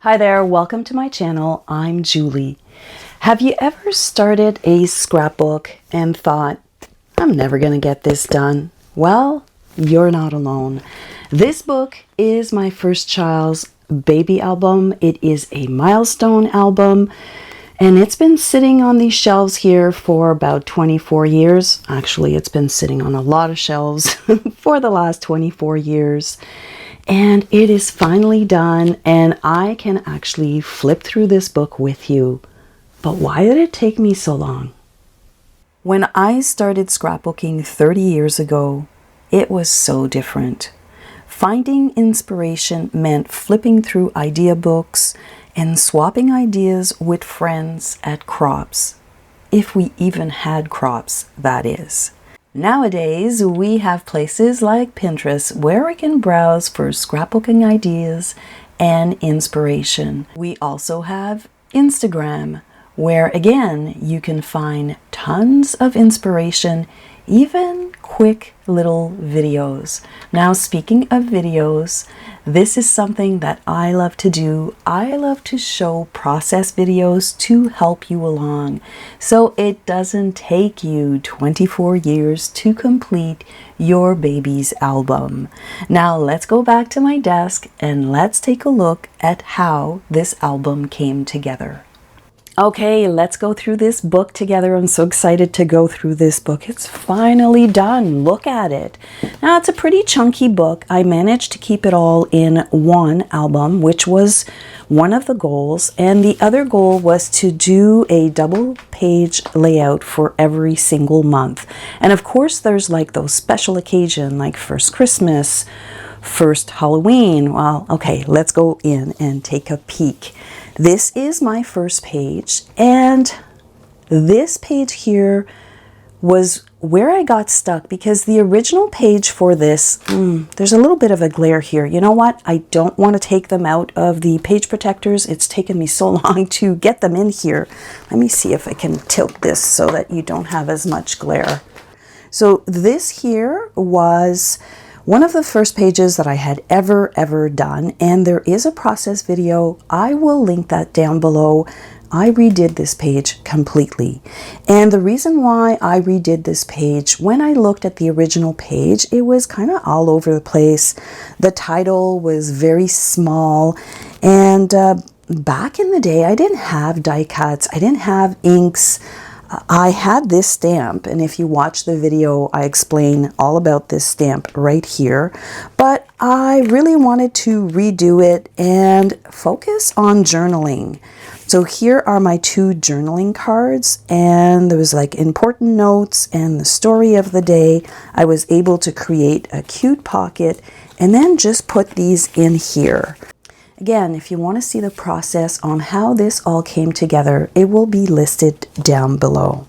Hi there, welcome to my channel. I'm Julie. Have you ever started a scrapbook and thought, I'm never going to get this done? Well, you're not alone. This book is my first child's baby album. It is a Milestone album, and it's been sitting on these shelves here for about 24 years. Actually, it's been sitting on a lot of shelves for the last 24 years. And it is finally done, and I can actually flip through this book with you. But why did it take me so long? When I started scrapbooking 30 years ago, it was so different. Finding inspiration meant flipping through idea books and swapping ideas with friends at crops. If we even had crops, that is. Nowadays, we have places like Pinterest where we can browse for scrapbooking ideas and inspiration. We also have Instagram, where again, you can find tons of inspiration, even quick little videos. Now, speaking of videos, this is something that I love to do. I love to show process videos to help you along, so it doesn't take you 24 years to complete your baby's album. Now, let's go back to my desk and let's take a look at how this album came together. Okay, let's go through this book together. I'm so excited to go through this book. It's finally done. Look at it. Now, it's a pretty chunky book. I managed to keep it all in one album, which was one of the goals. And the other goal was to do a double page layout for every single month. And of course, there's like those special occasions like first Christmas, first Halloween. Well, okay, let's go in and take a peek. This is my first page, and this page here was where I got stuck because the original page for this, there's a little bit of a glare here. You know what? I don't want to take them out of the page protectors. It's taken me so long to get them in here. Let me see if I can tilt this so that you don't have as much glare. So this here was one of the first pages that I had ever done, and there is a process video. I will link that down below. I redid this page completely. And the reason why I redid this page, when I looked at the original page, it was kind of all over the place. The title was very small, and back in the day, I didn't have die cuts, I didn't have inks. I had this stamp, and if you watch the video, I explain all about this stamp right here, but I really wanted to redo it and focus on journaling. So here are my two journaling cards, and there was like important notes and the story of the day. I was able to create a cute pocket and then just put these in here. Again, if you want to see the process on how this all came together, it will be listed down below.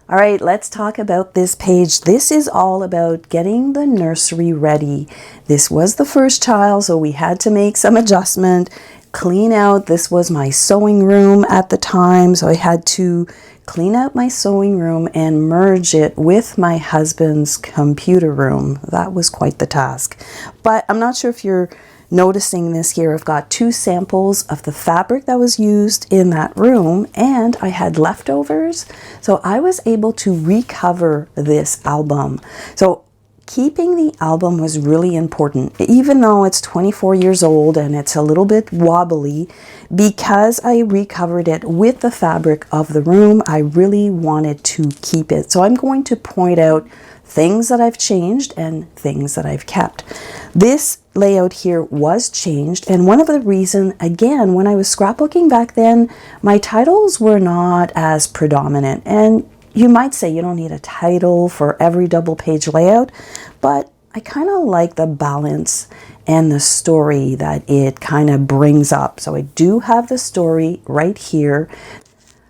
All right, let's talk about this page. This is all about getting the nursery ready. This was the first child, so we had to make some adjustment, clean out. This was my sewing room at the time, so I had to clean out my sewing room and merge it with my husband's computer room. That was quite the task. But I'm not sure if you're noticing this here. I've got two samples of the fabric that was used in that room, and I had leftovers, so I was able to recover this album. So keeping the album was really important, even though it's 24 years old and it's a little bit wobbly. Because I recovered it with the fabric of the room, I really wanted to keep it. So I'm going to point out things that I've changed and things that I've kept. This layout here was changed, and one of the reasons, again, when I was scrapbooking back then, my titles were not as predominant. And you might say you don't need a title for every double page layout, but I kind of like the balance and the story that it kind of brings up. So I do have the story right here.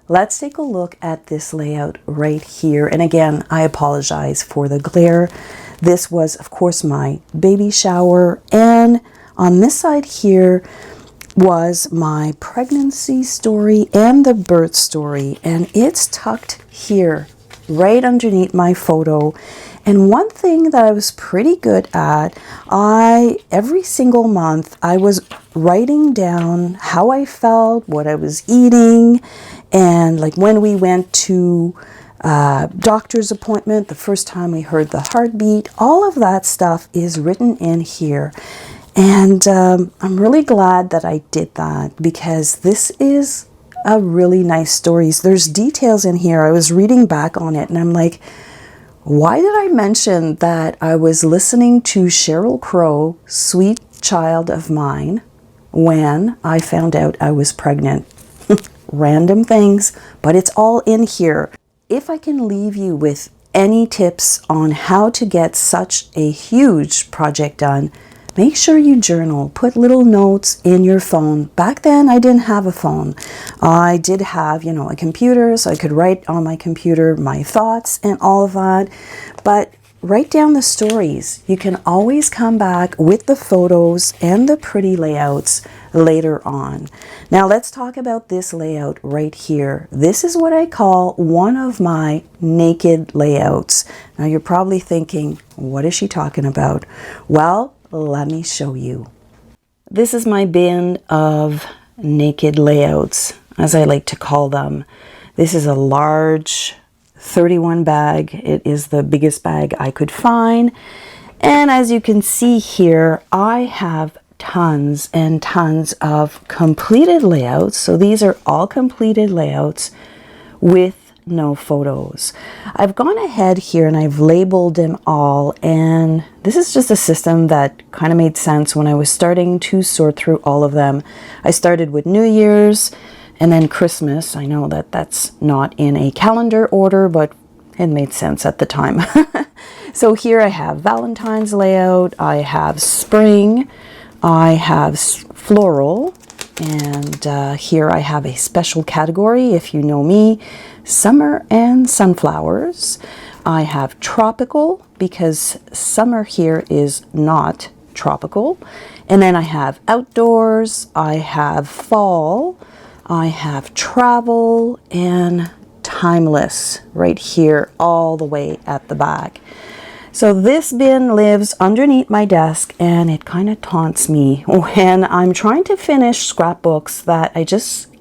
Let's take a look at this layout right here. And again, I apologize for the glare. This was, of course, my baby shower. And on this side here was my pregnancy story and the birth story. And it's tucked here, right underneath my photo. And one thing that I was pretty good at, every single month I was writing down how I felt, what I was eating, and like when we went to doctor's appointment, the first time we heard the heartbeat, all of that stuff is written in here. And I'm really glad that I did that, because this is a really nice story. There's details in here. I was reading back on it and I'm like, why did I mention that I was listening to Sheryl Crow, Sweet Child of Mine, when I found out I was pregnant? Random things, but it's all in here. If I can leave you with any tips on how to get such a huge project done, make sure you journal. Put little notes in your phone. Back then, I didn't have a phone. I did have, a computer, so I could write on my computer my thoughts and all of that. But write down the stories. You can always come back with the photos and the pretty layouts later on. Now let's talk about this layout right here. This is what I call one of my naked layouts. Now you're probably thinking, what is she talking about? Well, let me show you. This is my bin of naked layouts, as I like to call them. This is a large 31 bag. It is the biggest bag I could find. And as you can see here, I have tons and tons of completed layouts. So these are all completed layouts with no photos. I've gone ahead here and I've labeled them all, and this is just a system that kind of made sense when I was starting to sort through all of them. I started with New Year's and then Christmas. I know that that's not in a calendar order, but it made sense at the time. So here I have Valentine's layout, I have spring, I have floral, and here I have a special category, if you know me, summer and sunflowers. I have tropical, because summer here is not tropical. And then I have outdoors, I have fall, I have travel, and timeless right here all the way at the back. So this bin lives underneath my desk, and it kind of taunts me when I'm trying to finish scrapbooks that I just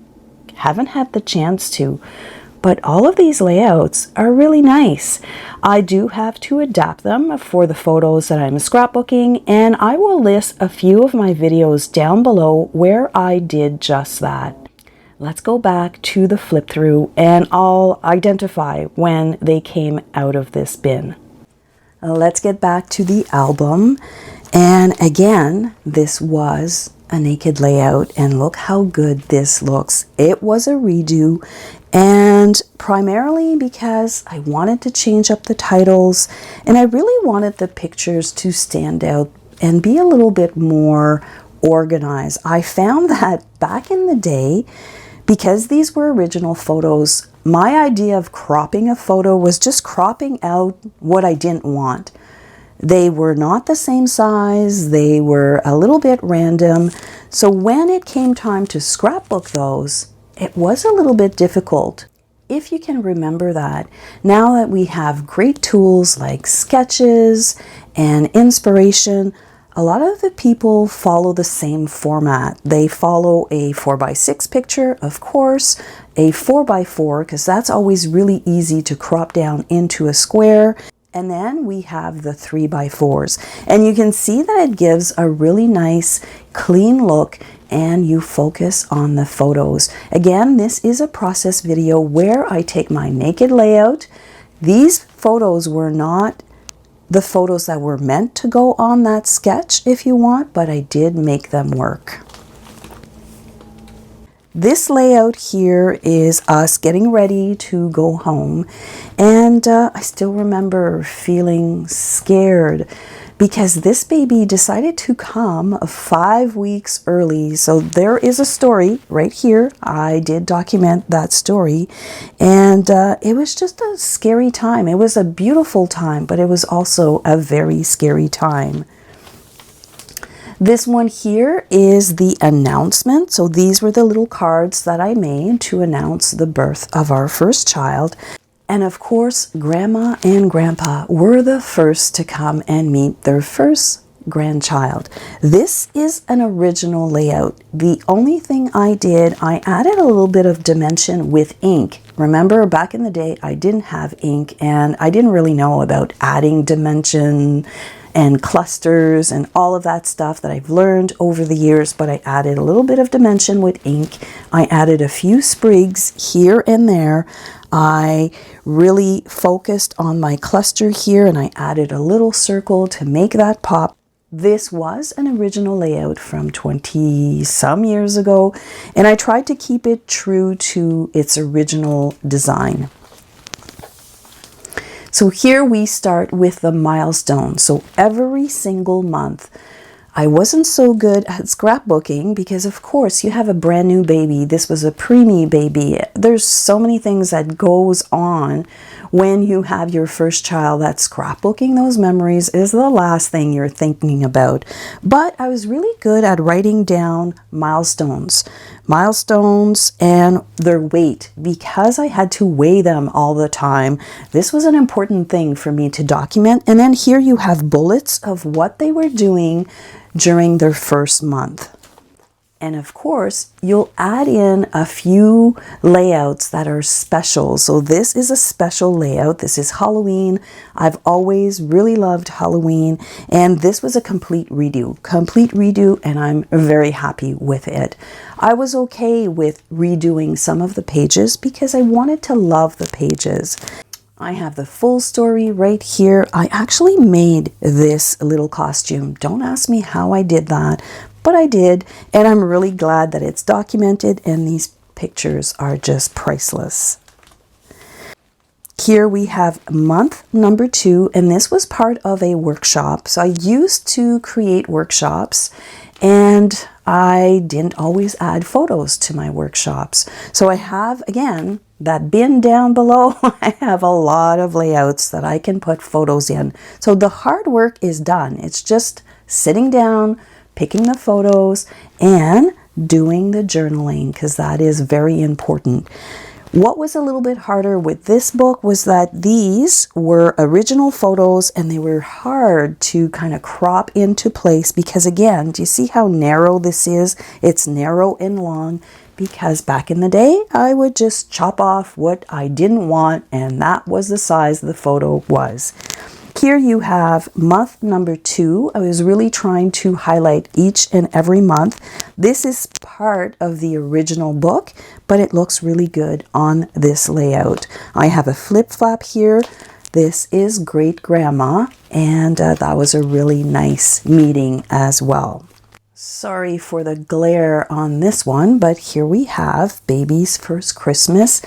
haven't had the chance to. But all of these layouts are really nice. I do have to adapt them for the photos that I'm scrapbooking, and I will list a few of my videos down below where I did just that. Let's go back to the flip through and I'll identify when they came out of this bin. Let's get back to the album. And again, this was a naked layout, and look how good this looks. It was a redo, and primarily because I wanted to change up the titles, and I really wanted the pictures to stand out and be a little bit more organized. I found that back in the day, because these were original photos, my idea of cropping a photo was just cropping out what I didn't want. They were not the same size, they were a little bit random. So when it came time to scrapbook those, it was a little bit difficult. If you can remember that, now that we have great tools like sketches and inspiration, a lot of the people follow the same format. They follow a 4x6 picture, of course, a 4x4, because that's always really easy to crop down into a square. And then we have the 3x4s. And you can see that it gives a really nice, clean look, and you focus on the photos. Again, this is a process video where I take my naked layout. These photos were not the photos that were meant to go on that sketch, if you want, but I did make them work. This layout here is us getting ready to go home, and I still remember feeling scared because this baby decided to come 5 weeks early. So there is a story right here. I did document that story, and it was just a scary time. It was a beautiful time, but it was also a very scary time. This one here is the announcement. So these were the little cards that I made to announce the birth of our first child. And of course, Grandma and Grandpa were the first to come and meet their first grandchild. This is an original layout. The only thing I did, I added a little bit of dimension with ink. Remember, back in the day, I didn't have ink and I didn't really know about adding dimension and clusters and all of that stuff that I've learned over the years, but I added a little bit of dimension with ink. I added a few sprigs here and there. I really focused on my cluster here and I added a little circle to make that pop. This was an original layout from 20 some years ago, and I tried to keep it true to its original design. So here we start with the milestone. So every single month, I wasn't so good at scrapbooking because of course you have a brand new baby. This was a preemie baby. There's so many things that goes on when you have your first child that scrapbooking those memories is the last thing you're thinking about. But I was really good at writing down milestones and their weight because I had to weigh them all the time. This was an important thing for me to document. And then here you have bullets of what they were doing during their first month. And of course, you'll add in a few layouts that are special. So this is a special layout. This is Halloween. I've always really loved Halloween. And this was a complete redo, and I'm very happy with it. I was okay with redoing some of the pages because I wanted to love the pages. I have the full story right here. I actually made this little costume. Don't ask me how I did that, but I did, and I'm really glad that it's documented, and these pictures are just priceless. Here we have month number 2, and this was part of a workshop. So I used to create workshops, and I didn't always add photos to my workshops. So I have, again, that bin down below. I have a lot of layouts that I can put photos in. So the hard work is done. It's just sitting down, picking the photos, and doing the journaling, because that is very important. What was a little bit harder with this book was that these were original photos and they were hard to kind of crop into place because, again, do you see how narrow this is? It's narrow and long because back in the day, I would just chop off what I didn't want, and that was the size the photo was. Here you have month number 2. I was really trying to highlight each and every month. This is part of the original book, but it looks really good on this layout. I have a flip flap here. This is Great Grandma, and that was a really nice meeting as well. Sorry for the glare on this one, but here we have Baby's First Christmas.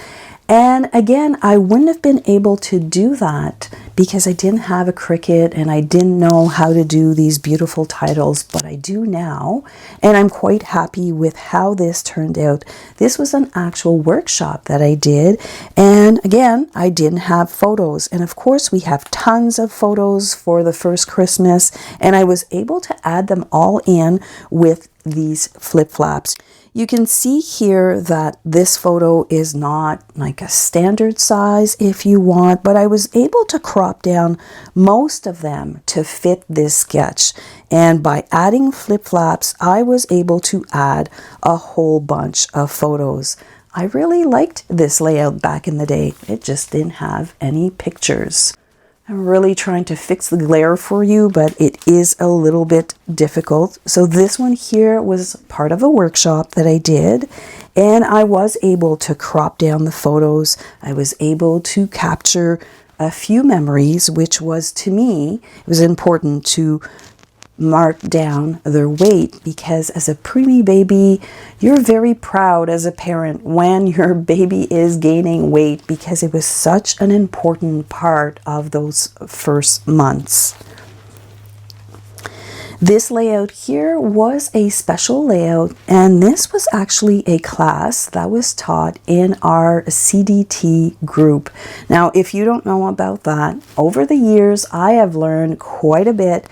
And again, I wouldn't have been able to do that because I didn't have a Cricut and I didn't know how to do these beautiful titles, but I do now. And I'm quite happy with how this turned out. This was an actual workshop that I did. And again, I didn't have photos. And of course, we have tons of photos for the first Christmas. And I was able to add them all in with these flip-flaps. You can see here that this photo is not like a standard size if you want, but I was able to crop down most of them to fit this sketch. And by adding flip-flaps, I was able to add a whole bunch of photos. I really liked this layout back in the day. It just didn't have any pictures. I'm really trying to fix the glare for you, but it is a little bit difficult. So this one here was part of a workshop that I did, and I was able to crop down the photos. I was able to capture a few memories, which was, to me, it was important to mark down their weight because as a preemie baby, you're very proud as a parent when your baby is gaining weight because it was such an important part of those first months. This layout here was a special layout, and this was actually a class that was taught in our CDT group. Now, if you don't know about that, over the years, I have learned quite a bit.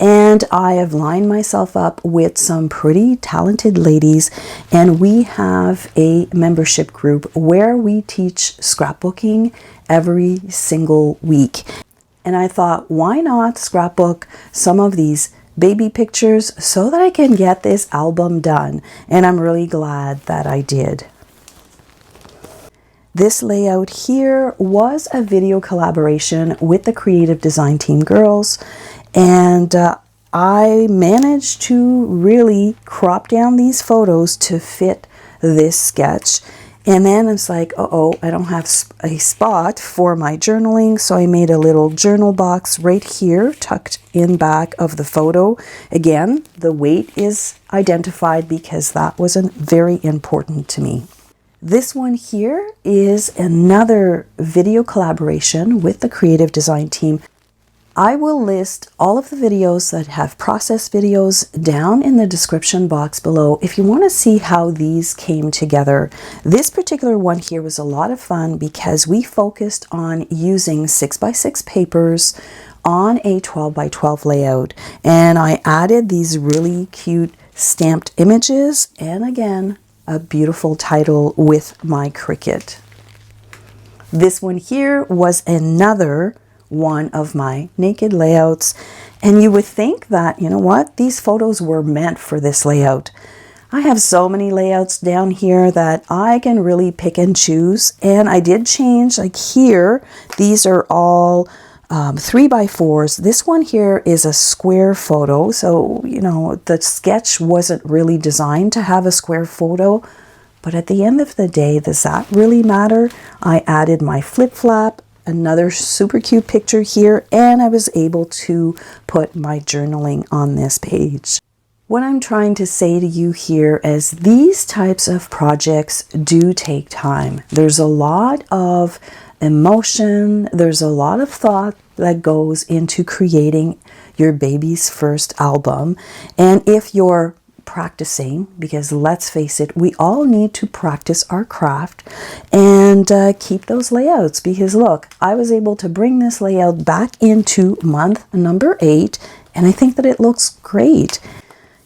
And I have lined myself up with some pretty talented ladies, and we have a membership group where we teach scrapbooking every single week. And I thought, why not scrapbook some of these baby pictures so that I can get this album done? And I'm really glad that I did. This layout here was a video collaboration with the creative design team girls, and I managed to really crop down these photos to fit this sketch. And then it's like, uh-oh, I don't have a spot for my journaling, so I made a little journal box right here tucked in back of the photo. Again, the weight is identified because that wasn't very important to me. This one here is another video collaboration with the creative design team. I will list all of the videos that have process videos down in the description box below if you want to see how these came together. This particular one here was a lot of fun because we focused on using 6x6 papers on a 12x12 layout, and I added these really cute stamped images and again a beautiful title with my Cricut. This one here was another one of my naked layouts, and you would think that, you know what, these photos were meant for this layout. I have so many layouts down here that I can really pick and choose, and I did change, like here, these are all 3x4s. This one here is a square photo, so you know the sketch wasn't really designed to have a square photo, but at the end of the day, does that really matter? I added my flip-flap, another super cute picture here, and I was able to put my journaling on this page. What I'm trying to say to you here is these types of projects do take time. There's a lot of emotion, there's a lot of thought that goes into creating your baby's first album. And if you're practicing, because let's face it, we all need to practice our craft and keep those layouts, because look, I was able to bring this layout back into month number 8, and I think that it looks great.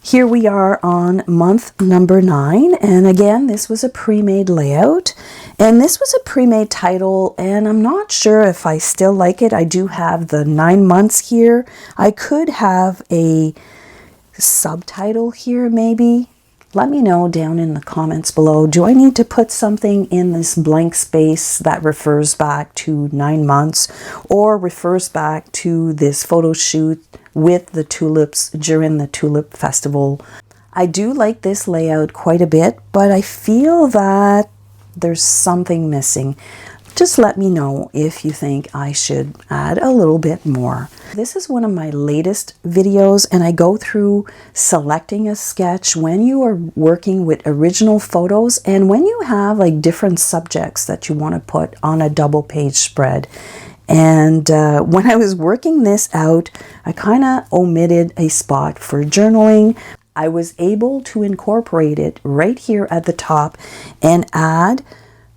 Here we are on month number 9, and again, this was a pre-made layout, and this was a pre-made title, and I'm not sure if I still like it. I do have the 9 months here. I could have a subtitle here maybe. Let me know down in the comments below. Do I need to put something in this blank space that refers back to 9 months or refers back to this photo shoot with the tulips during the tulip festival? I do like this layout quite a bit, but I feel that there's something missing. Just let me know if you think I should add a little bit more. This is one of my latest videos, and I go through selecting a sketch when you are working with original photos and when you have like different subjects that you want to put on a double page spread. And when I was working this out, I kind of omitted a spot for journaling. I was able to incorporate it right here at the top and add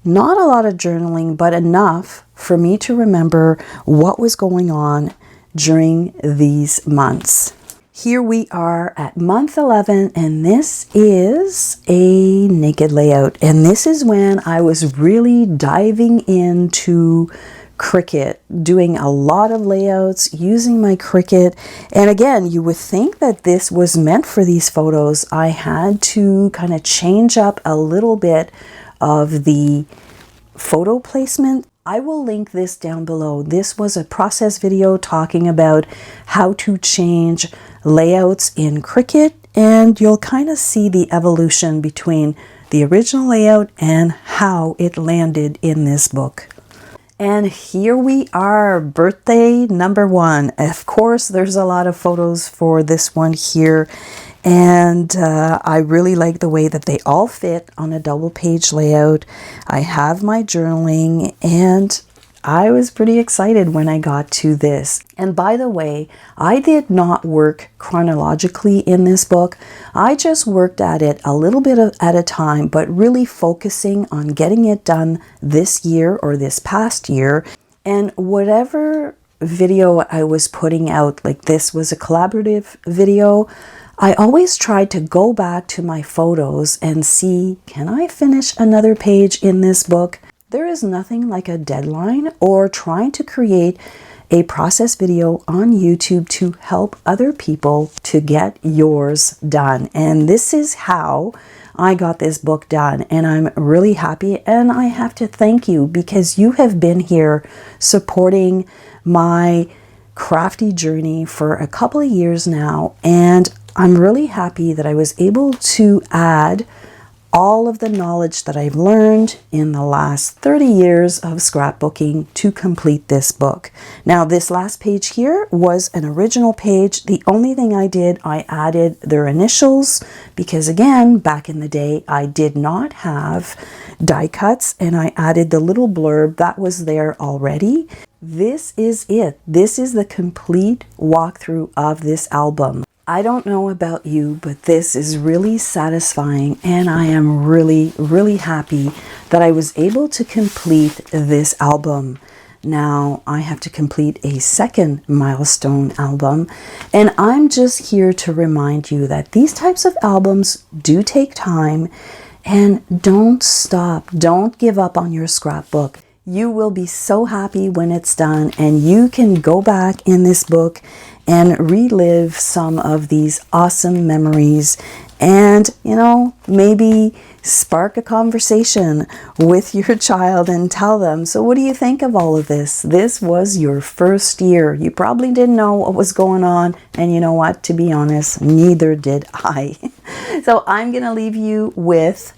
not a lot of journaling, but enough for me to remember what was going on during these months. Here we are at month 11, and this is a naked layout. And this is when I was really diving into Cricut, doing a lot of layouts using my Cricut. And again, you would think that this was meant for these photos. I had to kind of change up a little bit of the photo placement. I will link this down below. This was a process video talking about how to change layouts in Cricut, and you'll kind of see the evolution between the original layout and how it landed in this book. And here we are, birthday number 1. Of course, there's a lot of photos for this one here. And I really like the way that they all fit on a double page layout. I have my journaling, and I was pretty excited when I got to this. And by the way, I did not work chronologically in this book. I just worked at it a little bit at a time, but really focusing on getting it done this year or this past year. And whatever video I was putting out, like this was a collaborative video, I always tried to go back to my photos and see, can I finish another page in this book? There is nothing like a deadline or trying to create a process video on YouTube to help other people to get yours done. And this is how I got this book done, and I'm really happy, and I have to thank you because you have been here supporting my crafty journey for a couple of years now, and I'm really happy that I was able to add all of the knowledge that I've learned in the last 30 years of scrapbooking to complete this book. Now, this last page here was an original page. The only thing I did, I added their initials because, again, back in the day, I did not have die cuts, and I added the little blurb that was there already. This is it. This is the complete walkthrough of this album. I don't know about you, but this is really satisfying, and I am really, really happy that I was able to complete this album. Now I have to complete a second milestone album, and I'm just here to remind you that these types of albums do take time, and don't stop. Don't give up on your scrapbook. You will be so happy when it's done, and you can go back in this book and relive some of these awesome memories, and, you know, maybe spark a conversation with your child and tell them, so what do you think of all of this? This was your first year. You probably didn't know what was going on, and you know what? To be honest, neither did I. So I'm gonna leave you with,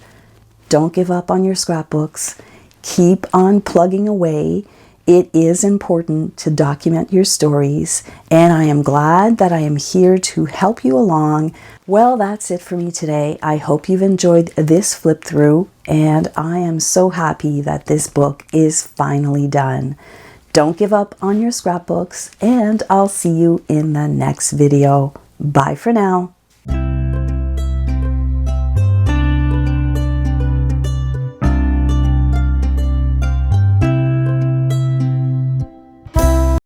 don't give up on your scrapbooks. Keep on plugging away. It is important to document your stories, and I am glad that I am here to help you along. Well, that's it for me today. I hope you've enjoyed this flip through, and I am so happy that this book is finally done. Don't give up on your scrapbooks, and I'll see you in the next video. Bye for now.